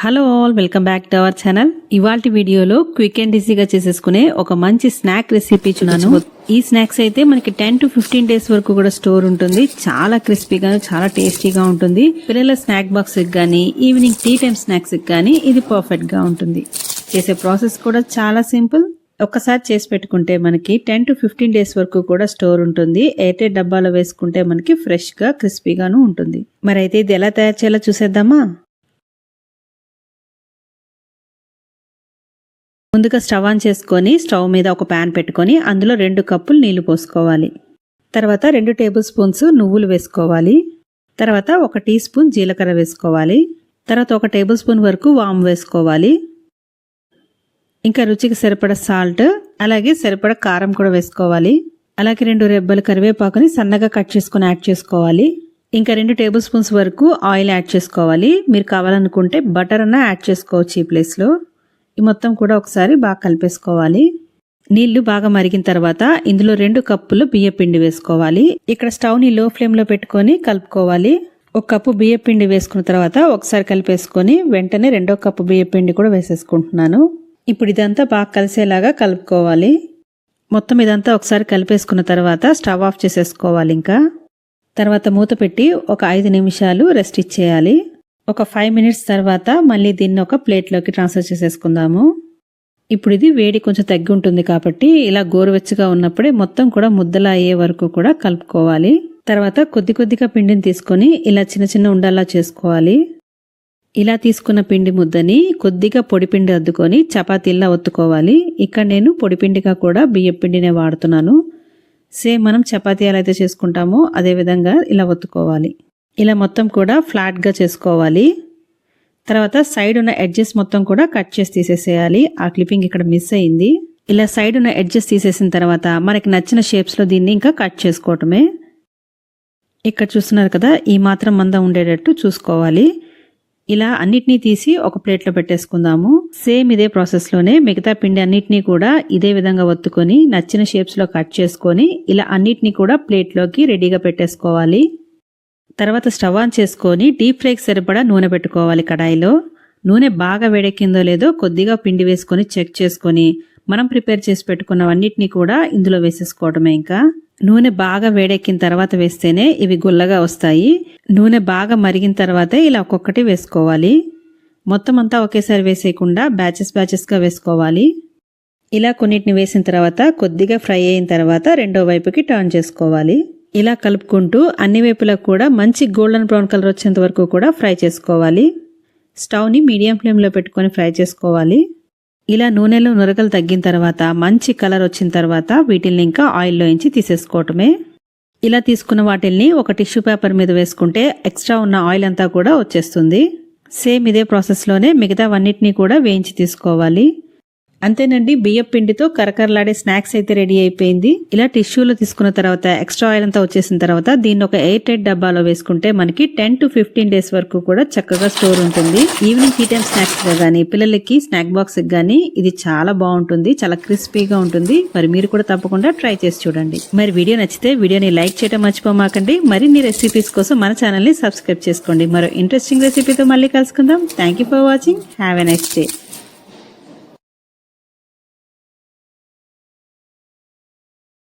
Hello all, welcome back to our channel. ఇవాల్టి వీడియోలో quick and ఈజీగా చేసేసుకునే ఒక మంచి స్నాక్ రెసిపీ చూస్తున్నాను. ఈ స్నాక్స్ అయితే మనకి 10 to 15 డేస్ వరకు కూడా స్టోర్ ఉంటుంది. చాలా క్రిస్పీగా, చాలా టేస్టీగా ఉంటుంది. పిల్లల స్నాక్ బాక్స్ కానీ ఈవినింగ్ టీ టైమ్ స్నాక్స్ కానీ ఇది పర్ఫెక్ట్ గా ఉంటుంది. చేసే ప్రాసెస్ కూడా చాలా సింపుల్. ఒక్కసారి చేసి పెట్టుకుంటే మనకి 10 to 15 డేస్ వరకు కూడా స్టోర్ ఉంటుంది. ఎయిర్టైట్ డబ్బాలో వేసుకుంటే మనకి ఫ్రెష్ గా క్రిస్పీగాను ఉంటుంది. మరి అయితే ఇది ఎలా తయారు చేయాలో చూసేద్దామా. ముందుగా స్టవ్ ఆన్ చేసుకొని స్టవ్ మీద ఒక ప్యాన్ పెట్టుకొని అందులో 2 కప్పులు నీళ్లు పోసుకోవాలి. తర్వాత 2 టేబుల్ స్పూన్స్ నువ్వులు వేసుకోవాలి. తర్వాత 1 టీ స్పూన్ జీలకర్ర వేసుకోవాలి. తర్వాత 1 టేబుల్ స్పూన్ వరకు వాము వేసుకోవాలి. ఇంకా రుచికి సరిపడా సాల్ట్, అలాగే సరిపడా కారం కూడా వేసుకోవాలి. అలాగే 2 రెబ్బలు కరివేపాకుని సన్నగా కట్ చేసుకొని యాడ్ చేసుకోవాలి. ఇంకా 2 టేబుల్ స్పూన్స్ వరకు ఆయిల్ యాడ్ చేసుకోవాలి. మీరు కావాలనుకుంటే బటర్ అన్న యాడ్ చేసుకోవచ్చు ఈ ప్లేస్లో. ఈ మొత్తం కూడా ఒకసారి బాగా కలిపేసుకోవాలి. నీళ్లు బాగా మరిగిన తర్వాత ఇందులో 2 కప్పులు బియ్య పిండి వేసుకోవాలి. ఇక్కడ స్టవ్ ని లో ఫ్లేమ్ లో పెట్టుకొని కలుపుకోవాలి. 1 కప్పు బియ్య పిండి వేసుకున్న తర్వాత ఒకసారి కలిపేసుకొని వెంటనే 2వ కప్పు బియ్య పిండి కూడా వేసేసుకుంటున్నాను. ఇప్పుడు ఇదంతా బాగా కలిసేలాగా కలుపుకోవాలి. మొత్తం ఇదంతా ఒకసారి కలిపేసుకున్న తర్వాత స్టవ్ ఆఫ్ చేసేసుకోవాలి. ఇంకా తర్వాత మూత పెట్టి ఒక 5 నిమిషాలు రెస్ట్ ఇచ్చేయాలి. ఒక 5 మినిట్స్ తర్వాత మళ్ళీ దీన్ని ఒక ప్లేట్లోకి ట్రాన్స్ఫర్ చేసేసుకుందాము. ఇప్పుడు ఇది వేడి కొంచెం తగ్గి ఉంటుంది కాబట్టి ఇలా గోరువెచ్చగా ఉన్నప్పుడే మొత్తం కూడా ముద్దలా అయ్యే వరకు కూడా కలుపుకోవాలి. తర్వాత కొద్ది కొద్దిగా పిండిని తీసుకొని ఇలా చిన్న చిన్న ఉండల్లా చేసుకోవాలి. ఇలా తీసుకున్న పిండి ముద్దని కొద్దిగా పొడిపిండి అద్దుకొని చపాతీల్లా ఒత్తుకోవాలి. ఇక్కడ నేను పొడిపిండిగా కూడా బియ్య పిండినే వాడుతున్నాను. సేమ్ మనం చపాతీ ఎలా అయితే చేసుకుంటామో అదే విధంగా ఇలా ఒత్తుకోవాలి. ఇలా మొత్తం కూడా ఫ్లాట్గా చేసుకోవాలి. తర్వాత సైడ్ ఉన్న ఎడ్జెస్ మొత్తం కూడా కట్ చేసి తీసేసేయాలి. ఆ క్లిప్పింగ్ ఇక్కడ మిస్ అయింది. ఇలా సైడ్ ఉన్న ఎడ్జెస్ తీసేసిన తర్వాత మనకి నచ్చిన షేప్స్లో దీన్ని ఇంకా కట్ చేసుకోవటమే. ఇక్కడ చూస్తున్నారు కదా, ఈ మాత్రం మందం ఉండేటట్టు చూసుకోవాలి. ఇలా అన్నిటినీ తీసి ఒక ప్లేట్లో పెట్టేసుకుందాము. సేమ్ ఇదే ప్రాసెస్లోనే మిగతా పిండి అన్నిటినీ కూడా ఇదే విధంగా ఒత్తుకొని నచ్చిన షేప్స్లో కట్ చేసుకొని ఇలా అన్నిటినీ కూడా ప్లేట్లోకి రెడీగా పెట్టేసుకోవాలి. తర్వాత స్టవ్ ఆన్ చేసుకొని డీప్ ఫ్రైకి సరిపడా నూనె పెట్టుకోవాలి. కడాయిలో నూనె బాగా వేడెక్కిందో లేదో కొద్దిగా పిండి వేసుకొని చెక్ చేసుకొని మనం ప్రిపేర్ చేసి పెట్టుకున్నవన్నిటినీ కూడా ఇందులో వేసేసుకోవడమే. ఇంకా నూనె బాగా వేడెక్కిన తర్వాత వేస్తేనే ఇవి గుల్లగా వస్తాయి. నూనె బాగా మరిగిన తర్వాతే ఇలా ఒక్కొక్కటి వేసుకోవాలి. మొత్తం అంతా ఒకేసారి వేసేయకుండా బ్యాచెస్గా వేసుకోవాలి. ఇలా కొన్నిటిని వేసిన తర్వాత కొద్దిగా ఫ్రై అయిన తర్వాత రెండో వైపుకి టర్న్ చేసుకోవాలి. ఇలా కలుపుకుంటూ అన్ని వైపులా కూడా మంచి గోల్డెన్ బ్రౌన్ కలర్ వచ్చేంత వరకు కూడా ఫ్రై చేసుకోవాలి. స్టవ్ని మీడియం ఫ్లేమ్లో పెట్టుకొని ఫ్రై చేసుకోవాలి. ఇలా నూనెలో నురగలు తగ్గిన తర్వాత మంచి కలర్ వచ్చిన తర్వాత వీటిల్ని ఇంకా ఆయిల్లో ఎంచి తీసేసుకోవటమే. ఇలా తీసుకున్న వాటిల్ని ఒక టిష్యూ పేపర్ మీద వేసుకుంటే ఎక్స్ట్రా ఉన్న ఆయిల్ అంతా కూడా వచ్చేస్తుంది. సేమ్ ఇదే ప్రాసెస్లోనే మిగతావన్నిటినీ కూడా వేయించి తీసుకోవాలి. అంతేనండి, బియ్యం పిండితో కరకరలాడే స్నాక్స్ అయితే రెడీ అయిపోయింది. ఇలా టిష్యూలో తీసుకున్న తర్వాత ఎక్స్ట్రా ఆయిల్ అంతా వచ్చేసిన తర్వాత దీన్ని ఒక ఎయిర్ టైట్ డబ్బాలో వేసుకుంటే మనకి 10 to 15 డేస్ వరకు కూడా చక్కగా స్టోర్ ఉంటుంది. ఈవినింగ్ టీ టైమ్ స్నాక్స్ గా గానీ పిల్లలకి స్నాక్ బాక్స్ గానీ ఇది చాలా బాగుంటుంది. చాలా క్రిస్పీగా ఉంటుంది. మరి మీరు కూడా తప్పకుండా ట్రై చేసి చూడండి. మరి వీడియో నచ్చితే వీడియోని లైక్ చేయడం మర్చిపోమాకండి. మరిన్ని రెసిపీస్ కోసం మన ఛానల్ ని సబ్స్క్రైబ్ చేసుకోండి. మరో ఇంట్రెస్టింగ్ రెసిపీతో మళ్ళీ కలుసుకుందాం. Thank you for watching. Have a nice day.